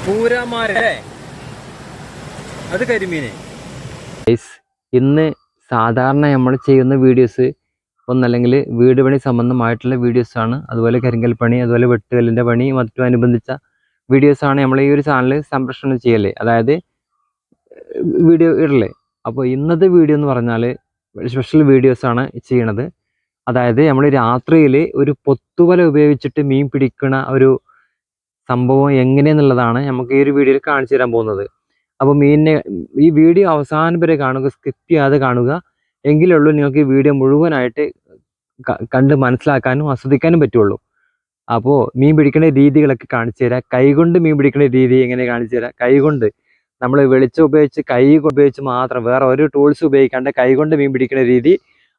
പൂരന്മാരല്ലേ അത് കരിമീന്. ഇന്ന് സാധാരണ നമ്മൾ ചെയ്യുന്ന വീഡിയോസ് ഒന്നല്ലെങ്കിൽ വീട് പണി സംബന്ധമായിട്ടുള്ള വീഡിയോസാണ്. അതുപോലെ കരിങ്കൽ പണി, അതുപോലെ വെട്ടുകല്ലിൻ്റെ പണി, മറ്റും അനുബന്ധിച്ച വീഡിയോസാണ് നമ്മൾ ഈ ഒരു ചാനൽ സംപ്രേഷണം ചെയ്യല്ലേ, അതായത് വീഡിയോ ഇടല്ലേ. അപ്പോൾ ഇന്നത്തെ വീഡിയോ എന്ന് പറഞ്ഞാൽ സ്പെഷ്യൽ വീഡിയോസാണ് ചെയ്യണത്. അതായത് നമ്മൾ രാത്രിയിൽ ഒരു പൊത്തുവല ഉപയോഗിച്ചിട്ട് മീൻ പിടിക്കുന്ന ഒരു സംഭവം എങ്ങനെയെന്നുള്ളതാണ് നമുക്ക് ഈ ഒരു വീഡിയോയിൽ കാണിച്ചു തരാൻ പോകുന്നത്. അപ്പോൾ ഈ വീഡിയോ അവസാനം വരെ കാണുക, സ്കിപ്പ് ചെയ്യാതെ കാണുക. എങ്കിലേ ഉള്ളൂ നിങ്ങൾക്ക് ഈ വീഡിയോ മുഴുവനായിട്ട് കണ്ട് മനസ്സിലാക്കാനും ആസ്വദിക്കാനും പറ്റുള്ളൂ. അപ്പോൾ മീൻ പിടിക്കുന്ന രീതികളൊക്കെ കാണിച്ചു തരാം. കൈകൊണ്ട് മീൻ പിടിക്കുന്ന രീതി എങ്ങനെ കാണിച്ചു തരാം. കൈകൊണ്ട് നമ്മൾ വെളിച്ചം ഉപയോഗിച്ച് കൈ ഉപയോഗിച്ച് മാത്രം, വേറെ ഒരു ടൂൾസ് ഉപയോഗിക്കാണ്ട് കൈകൊണ്ട് മീൻ പിടിക്കുന്ന രീതി,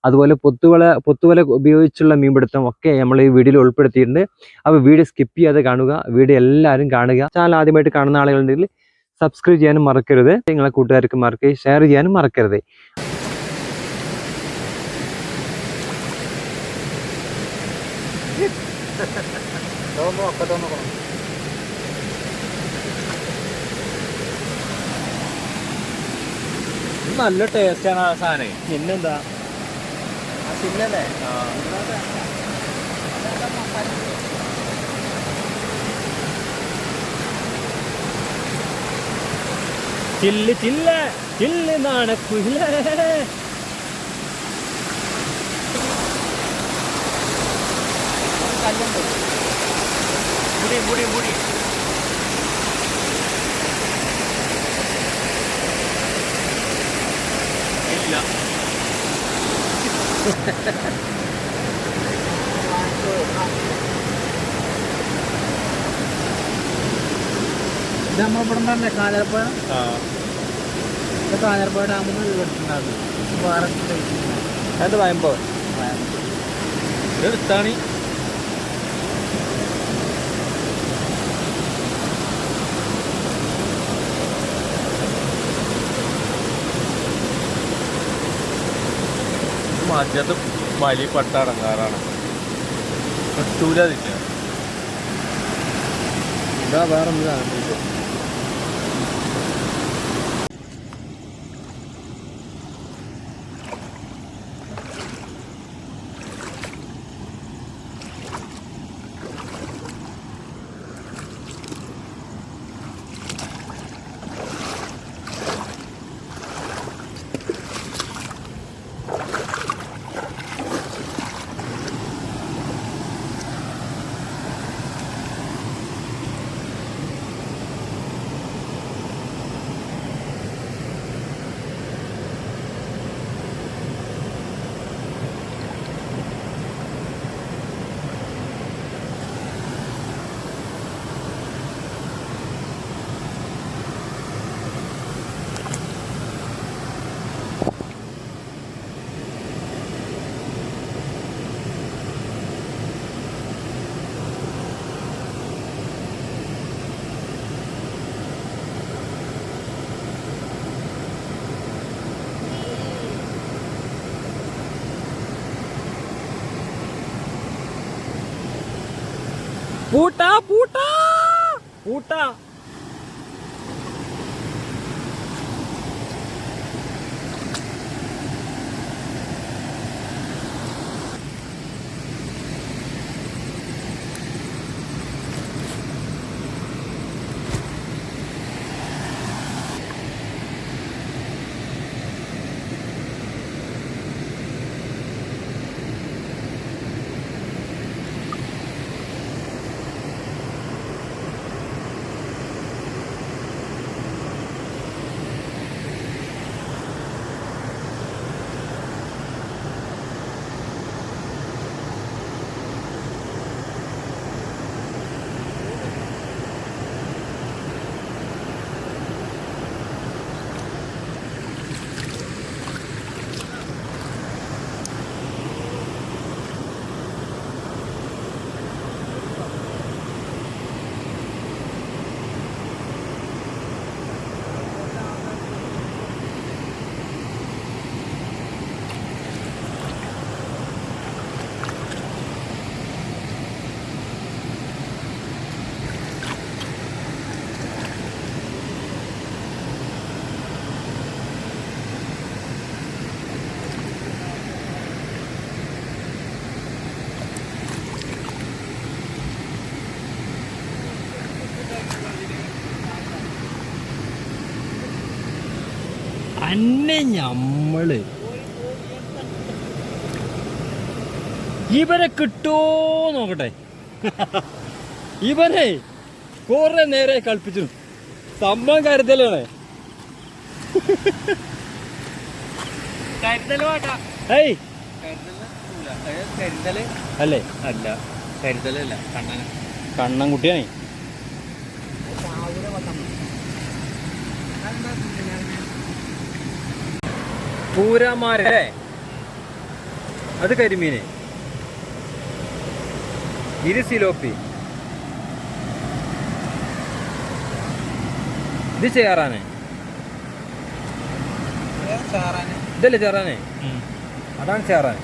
അതുപോലെ പൊത്തുവല ഉപയോഗിച്ചുള്ള മീൻപിടുത്തം ഒക്കെ നമ്മൾ ഈ വീഡിയോയിൽ ഉൾപ്പെടുത്തിയിട്ടുണ്ട്. അപ്പോൾ വീഡിയോ സ്കിപ്പ് ചെയ്യാതെ കാണുക. വീഡിയോ എല്ലാവരും കാണുക. ചാനൽ ആദ്യമായിട്ട് കാണുന്ന ആളുകളുണ്ടെങ്കിൽ സബ്സ്ക്രൈബ് ചെയ്യാനും മറക്കരുത്. നിങ്ങളെ കൂട്ടുകാർക്ക് മറക്കുക, ഷെയർ ചെയ്യാനും മറക്കരുത്. നല്ല ടേസ്റ്റാണ് ആ സാധനം. പിന്നെന്താ ചില്ലല്ലേ? ചില്ല് ചില്ല ചില്ല് നടക്കുല. മുടി മുടി മുടി ഇല്ല. ഇത് നമ്മളിവിടെ തന്നെ കാഞ്ഞിരപ്പുഴ, കാഞ്ഞിരപ്പുഴ ഡാമിൽ നിന്ന് എടുത്തിട്ടുണ്ടായിരുന്നു. വേറെ അത് വയമ്പോ എടുത്താണ്. മറ്റത് വലിയ പട്ടടങ്ങാറാണ്. കിട്ടൂലില്ല. ഇതാ വേറെ ഒന്നും. പൂട്ടാ പൂട്ടാ പൂട്ടാ. അന്നെ ഞമ്മള് ഇവരെ കിട്ടോ നോക്കട്ടെ. ഇവനെ കുറെ നേരെ കളിപ്പിച്ചു. സംഭവം കരുതലാണ്. ഏയ് അല്ലേ? അല്ല കരുതലല്ല, കണ്ണൻകുട്ടിയാണേ. പൂരാമാരല്ലേ? അത് കരിമീന്. ഇത് സിലോപ്പി. ഇത് ചേറാന്. ഇതല്ലേ ചേറാന്? അതാണ് ചേറാൻ.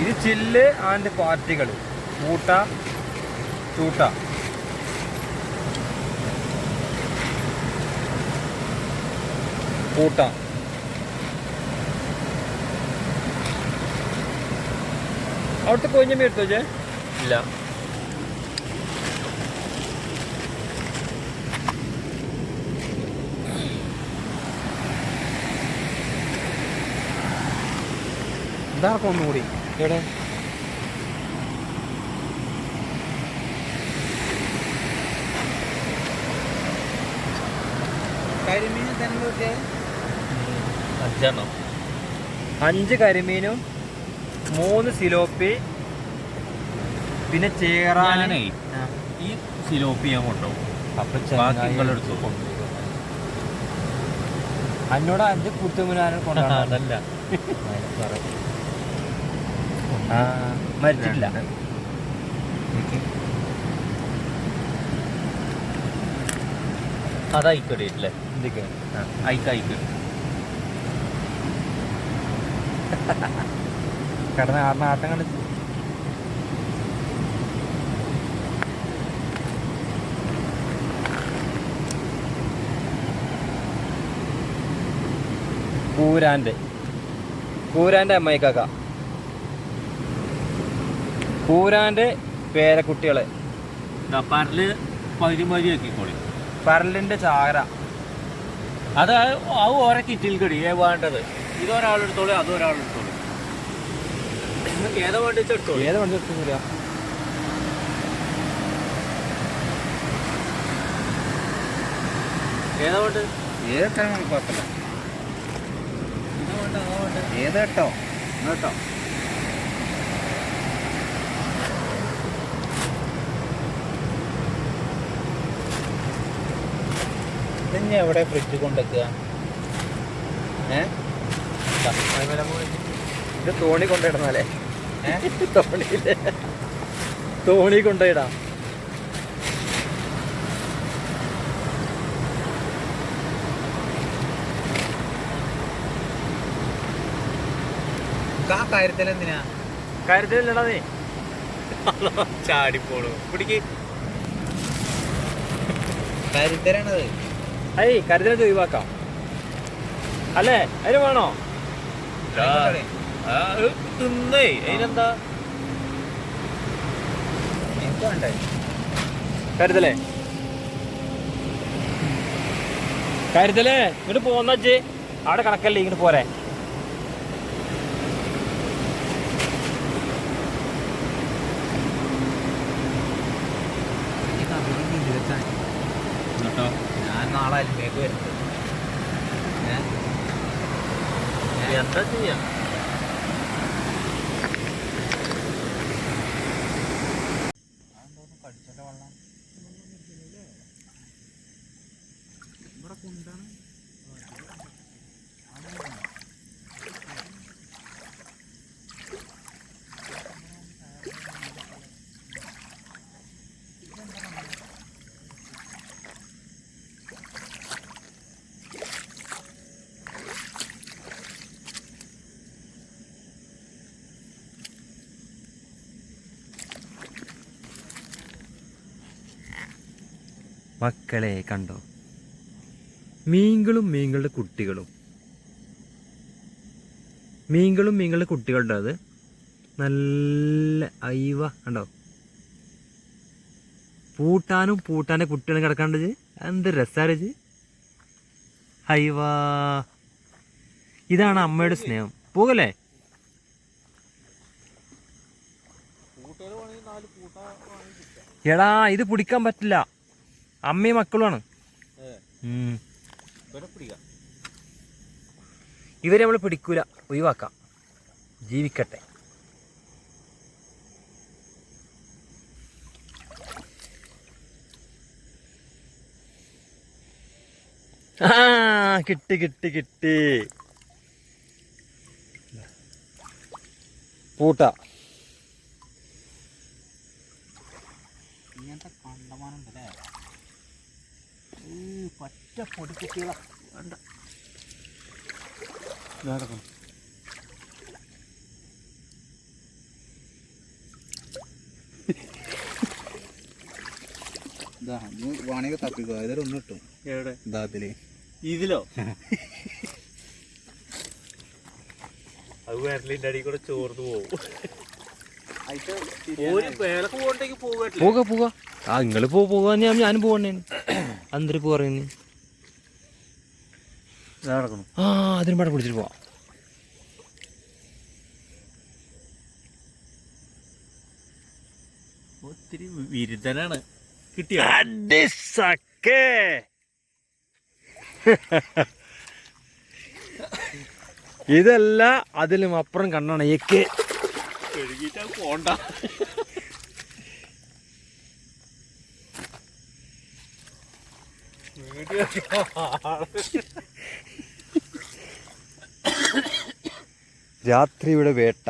ഇത് ചില്ല് ആൻഡ് പാർട്ടികൾ. കൂട്ട ചൂട്ട. കൂട്ട അവിടുത്തെ കൊഞ്ഞമ്മ എടുത്തോ ചേ? ഇല്ല. ഇതാർക്കും ഒന്നുകൂടി എവിടെ? കരിമീൻ 5 കരിമീനും 3 സിലോപ്പി പിന്നെ ചേറാനേ. ഈ സിലോപ്പി ഞാൻ കൊണ്ടുപോകും. അന്നോട് 5 കുത്തുമുനാനെ കൊണ്ടാണ്. അതല്ല, മരിച്ചിട്ടില്ല. അതയക്കടിയില്ലേ? എന്തൊക്കെ അയക്കയക്ക് കിടന്ന ആട്ടം കണ്ടിട്ട് കൂരാൻ്റെ അമ്മായിക്കാക്ക, കൂരാൻ്റെ പേരക്കുട്ടികളെ. പരല് പകുതി ആക്കിക്കോളി. പരലിൻ്റെ ചാര. അത് ഓരോ കിറ്റിൽ കടി വേണ്ടത്. ഇതൊരാളെടുത്തോളൂ, അതൊരാളെടുത്തോളൂ. ഏതാ വേണ്ടി വെച്ചെടുത്തോളൂ. ഏതാ വണ്ടി എടുക്കുന്നില്ല. ഏതാ വേണ്ടത്? ഏതെടുത്താലും കുഴപ്പമില്ല. ഏത് കേട്ടോ കേട്ടോ. ഇനി എവിടെ ഫ്രിഡ്ജ് കൊണ്ടുവെക്കുക? ഇത് തോണി കൊണ്ടിടണല്ലേ? തോണിയില്ലേ? തോണി കൊണ്ടിടാം. കാര്യത്തിലെന്തിനാ? കാര്യത്തിലല്ലടാ നീ ചാടിപ്പോളൂ. പിടിക്ക്. കരുതലാണത്. ഏയ് കരുതൽ ഒഴിവാക്കാം അല്ലേ? അതിന് വേണോ? തിന്നേ, അതിനെന്താ? എനിക്ക് വേണ്ടേ കരുതലേ? കരുതലേ ഇങ്ങോട്ട് പോന്നേ. അവിടെ കണക്കല്ലേ, ഇങ്ങോട്ട് പോരെ. ഞാൻ നാളെ അല്ലേക്ക് വരുന്നത്. എന്താ ചെയ്യാ? കടിച്ചിട്ട് വെള്ളം ഇവിടെ കൊണ്ടാണ്. മക്കളെ കണ്ടോ, മീനുകളുടെ കുട്ടികളും. മീനുകളുടെ കുട്ടികളുടെ അത് നല്ല അയവ കണ്ടോ. പൂട്ടാൻ്റെ കുട്ടികളും കിടക്കാണ്ടത് എന്ത് രസാണ്. ഹൈവാ, ഇതാണ് അമ്മയുടെ സ്നേഹം. പോകല്ലേ? എടാ ഇത് പിടിക്കാൻ പറ്റില്ല, അമ്മയും മക്കളുമാണ്. ഇവരെ നമ്മൾ പിടിക്കൂല, ഒഴിവാക്കാം, ജീവിക്കട്ടെ. ആ കിട്ടി കിട്ടി കിട്ടി. പൂട്ട ഇങ്ങനത്തെ കണ്ടമാനുണ്ടല്ലേ, പറ്റ പൊടിക്കുട്ടികളാ. വേണ്ട നടക്കണം. വാണിക തപ്പിക്കോ, ഏതൊരു ഒന്ന് കിട്ടും. എവിടെ? ഇതാത്തില് ഇതിലോ? അത് വരലിന്റെ അടി കൂടെ ചോർന്ന് പോകും. പോക പോക. ആ നിങ്ങള് പോകാൻ ഞാനും പോകണേ. അന്തര് പറയുന്നു. നടക്കണം. ആ അതിനും പാടെ പിടിച്ചിട്ട് പോവാം. ഒത്തിരി വിരുദ്ധനാണ്. കിട്ടിയ ഇതല്ല അതിലും അപ്പുറം കണ്ണാണ് ഏക്ക്. കഴുകിട്ടാ പോണ്ട. രാത്രിയുടെ വേട്ട.